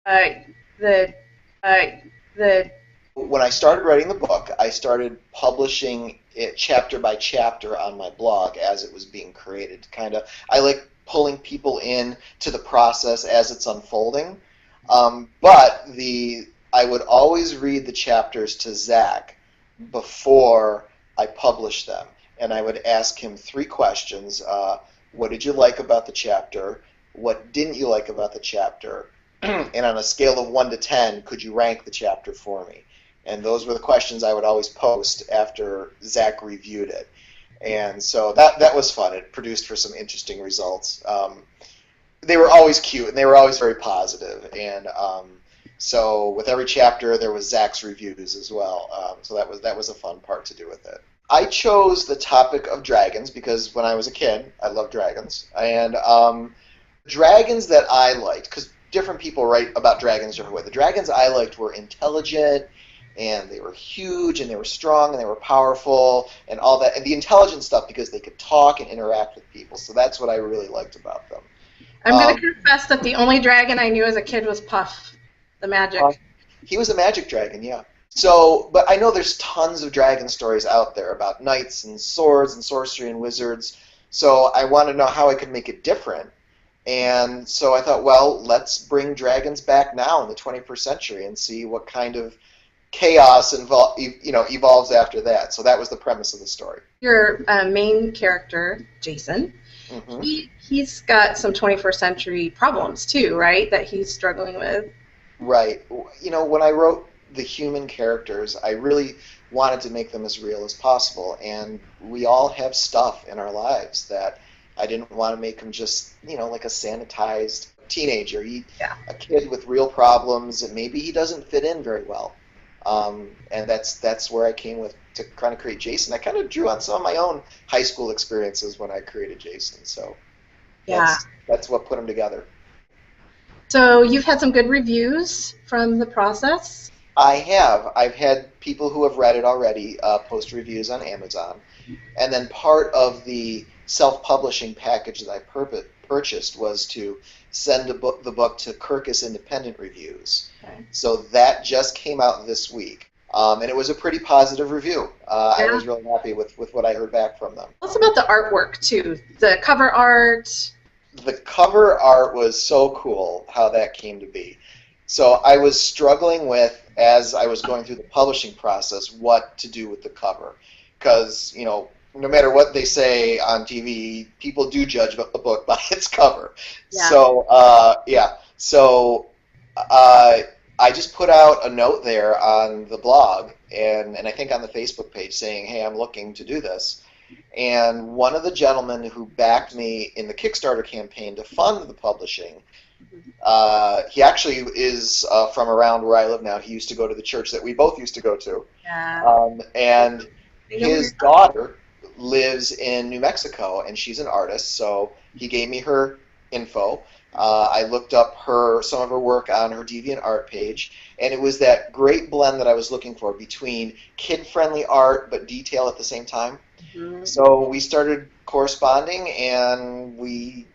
uh, the uh, the When I started writing the book, I started publishing it chapter by chapter on my blog as it was being created. I like pulling people in to the process as it's unfolding. But I would always read the chapters to Zach before I published them, and I would ask him three questions. What did you like about the chapter? What didn't you like about the chapter? And on a scale of 1 to 10, could you rank the chapter for me? And those were the questions I would always post after Zach reviewed it. And so that was fun. It produced for some interesting results. They were always cute, and they were always very positive. And so with every chapter, there was Zach's reviews as well. So that was a fun part to do with it. I chose the topic of dragons because when I was a kid, I loved dragons. And dragons that I liked, because different people write about dragons different way. The dragons I liked were intelligent, and they were huge, and they were strong, and they were powerful, and all that. And the intelligent stuff because they could talk and interact with people. So that's what I really liked about them. I'm going to confess that the only dragon I knew as a kid was Puff, the magic. He was a magic dragon, yeah. So, but I know there's tons of dragon stories out there about knights and swords and sorcery and wizards. So I want to know how I could make it different. And so I thought, well, let's bring dragons back now in the 21st century and see what kind of chaos evolves after that. So that was the premise of the story. Your main character, Jason, he's got some 21st century problems too, right, that he's struggling with. Right. When I wrote the human characters, I really wanted to make them as real as possible. And we all have stuff in our lives that I didn't want to make him just, like a sanitized teenager. A kid with real problems, and maybe he doesn't fit in very well. And that's where I came with to kind of create Jason. I kind of drew on some of my own high school experiences when I created Jason. So that's what put him together. So you've had some good reviews from the process? I have. I've had people who have read it already post reviews on Amazon. And then part of the self-publishing package that I purchased was to send the book to Kirkus Independent Reviews. Okay. So that just came out this week. And it was a pretty positive review. I was really happy with what I heard back from them. Tell us about the artwork, too. The cover art. The cover art was so cool, how that came to be. So I was struggling with, as I was going through the publishing process, what to do with the cover. Because, no matter what they say on TV, people do judge a book by its cover. Yeah. So, I just put out a note there on the blog and I think on the Facebook page saying, hey, I'm looking to do this. And one of the gentlemen who backed me in the Kickstarter campaign to fund the publishing, he actually is from around where I live now. He used to go to the church that we both used to go to. Yeah. And his daughter lives in New Mexico, and she's an artist, so he gave me her info. I looked up some of her work on her DeviantArt page, and it was that great blend that I was looking for between kid-friendly art but detail at the same time. Mm-hmm. So we started corresponding, and we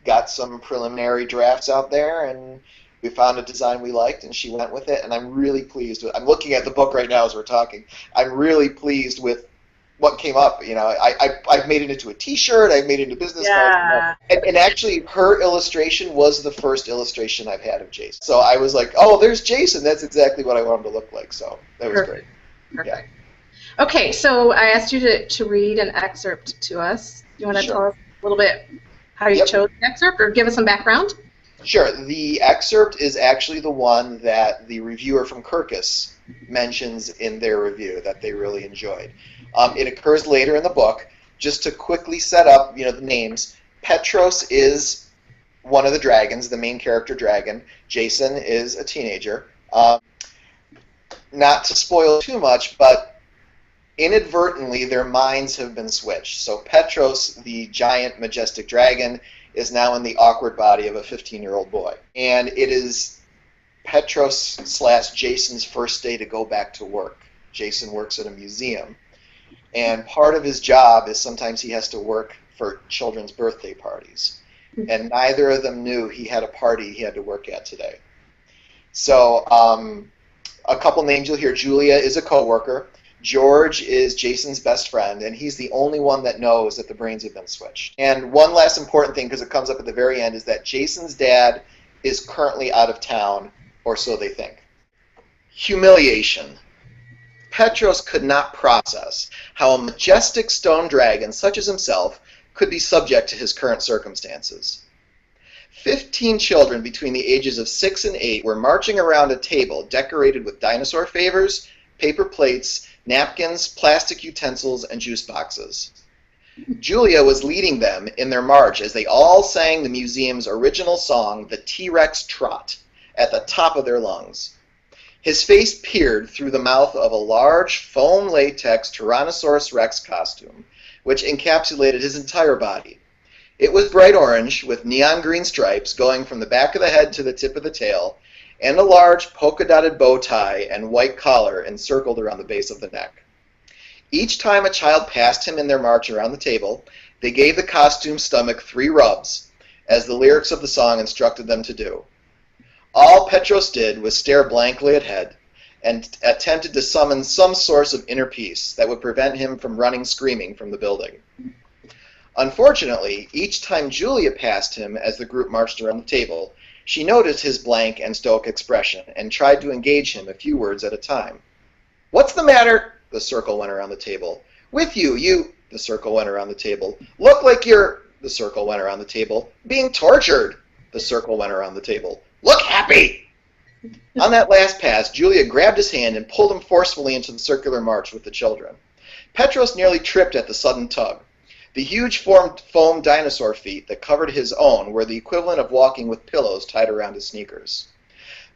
got some preliminary drafts out there, and we found a design we liked, and she went with it, and I'm really pleased with it. I'm looking at the book right now as we're talking. I'm really pleased with what came up. I've made it into a T-shirt. I've made it into business cards. And actually, her illustration was the first illustration I've had of Jason. So I was like, oh, there's Jason. That's exactly what I want him to look like. So that was great. Perfect. Yeah. Okay, so I asked you to read an excerpt to us. You want to tell us a little bit how you chose the excerpt, or give us some background? Sure. The excerpt is actually the one that the reviewer from Kirkus mentions in their review that they really enjoyed. It occurs later in the book. Just to quickly set up, the names, Petros is one of the dragons, the main character dragon. Jason is a teenager. Not to spoil too much, but inadvertently their minds have been switched. So Petros, the giant, majestic dragon, is now in the awkward body of a 15-year-old boy. And it is Petros/Jason's first day to go back to work. Jason works at a museum. And part of his job is sometimes he has to work for children's birthday parties. And neither of them knew he had a party he had to work at today. So a couple names you'll hear. Julia is a coworker. George is Jason's best friend, and he's the only one that knows that the brains have been switched. And one last important thing, because it comes up at the very end, is that Jason's dad is currently out of town, or so they think. Humiliation. Petros could not process how a majestic stone dragon such as himself could be subject to his current circumstances. 15 children between the ages of 6 and 8 were marching around a table decorated with dinosaur favors, paper plates, napkins, plastic utensils, and juice boxes. Julia was leading them in their march as they all sang the museum's original song, the T-Rex Trot, at the top of their lungs. His face peered through the mouth of a large foam latex Tyrannosaurus Rex costume, which encapsulated his entire body. It was bright orange, with neon green stripes going from the back of the head to the tip of the tail, and a large polka-dotted bow tie and white collar encircled around the base of the neck. Each time a child passed him in their march around the table, they gave the costume's stomach 3 rubs, as the lyrics of the song instructed them to do. All Petros did was stare blankly ahead and attempted to summon some source of inner peace that would prevent him from running screaming from the building. Unfortunately, each time Julia passed him as the group marched around the table, she noticed his blank and stoic expression and tried to engage him a few words at a time. "What's the matter?" The circle went around the table. "With you, you," the circle went around the table. "Look like you're," the circle went around the table. "Being tortured," the circle went around the table. "Look happy!" On that last pass, Julia grabbed his hand and pulled him forcefully into the circular march with the children. Petros nearly tripped at the sudden tug. The huge foam dinosaur feet that covered his own were the equivalent of walking with pillows tied around his sneakers.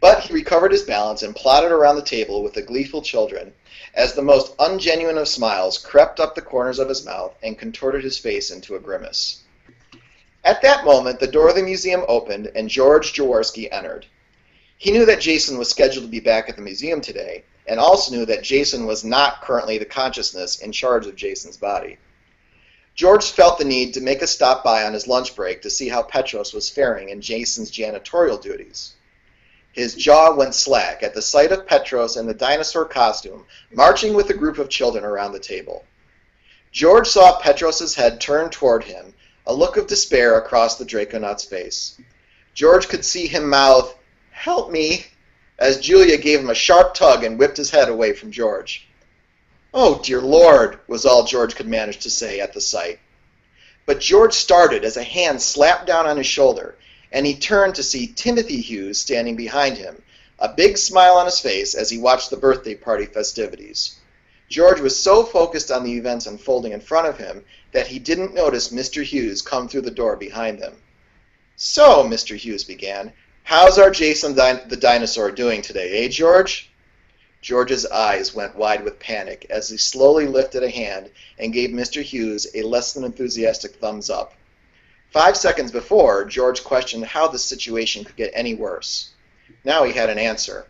But he recovered his balance and plodded around the table with the gleeful children, as the most ungenuine of smiles crept up the corners of his mouth and contorted his face into a grimace. At that moment, the door of the museum opened and George Jaworski entered. He knew that Jason was scheduled to be back at the museum today, and also knew that Jason was not currently the consciousness in charge of Jason's body. George felt the need to make a stop by on his lunch break to see how Petros was faring in Jason's janitorial duties. His jaw went slack at the sight of Petros in the dinosaur costume marching with a group of children around the table. George saw Petros's head turn toward him, a look of despair across the Draconaut's face. George could see him mouth, "Help me," as Julia gave him a sharp tug and whipped his head away from George. "Oh, dear Lord," was all George could manage to say at the sight. But George started as a hand slapped down on his shoulder, and he turned to see Timothy Hughes standing behind him, a big smile on his face as he watched the birthday party festivities. George was so focused on the events unfolding in front of him that he didn't notice Mr. Hughes come through the door behind them. "So," Mr. Hughes began, "how's our Jason the dinosaur doing today, eh, George?" George's eyes went wide with panic as he slowly lifted a hand and gave Mr. Hughes a less than enthusiastic thumbs up. 5 seconds before, George questioned how the situation could get any worse. Now he had an answer.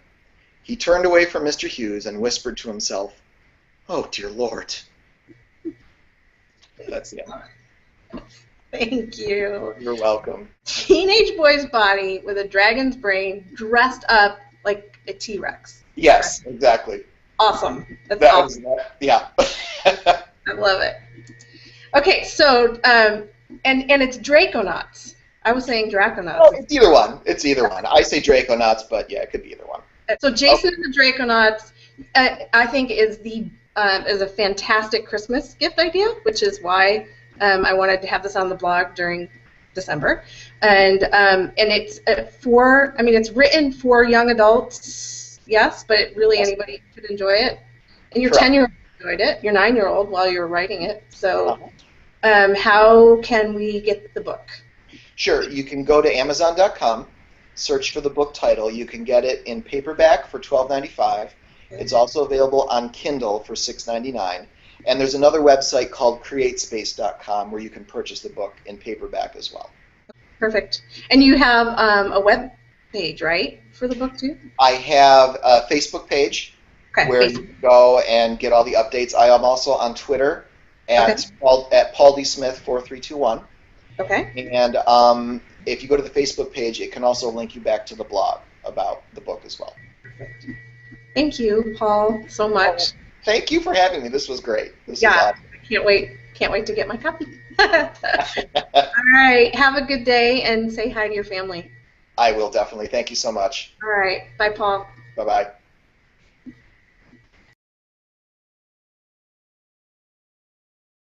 He turned away from Mr. Hughes and whispered to himself, "Oh, dear Lord." That's it. Thank you. You're welcome. Teenage boy's body with a dragon's brain dressed up like a T-Rex. Yes, exactly. Awesome. That's awesome. Yeah. I love it. Okay, so, and it's Draconauts. I was saying Draconauts. Oh, it's either one. It's either one. I say Draconauts, but yeah, it could be either one. So Jason and the Draconauts, I think, is a fantastic Christmas gift idea, which is why I wanted to have this on the blog during December. And it's it's written for young adults. Yes, but really anybody could enjoy it. And your 10-year-old enjoyed it. Your 9-year-old while you were writing it. So how can we get the book? Sure. You can go to Amazon.com, search for the book title. You can get it in paperback for $12.95. It's also available on Kindle for $6.99. And there's another website called createspace.com where you can purchase the book in paperback as well. Perfect. And you have a web page, right, for the book too? I have a Facebook page where you can go and get all the updates. I am also on Twitter at Paul D. Smith 4321. Okay. And if you go to the Facebook page, it can also link you back to the blog. about the book as well. Perfect. Thank you, Paul, so much. Thank you for having me. This was great. This Yeah, was awesome. I can't wait. Can't wait to get my copy. All right. Have a good day and say hi to your family. I will definitely. Thank you so much. All right. Bye, Paul. Bye-bye.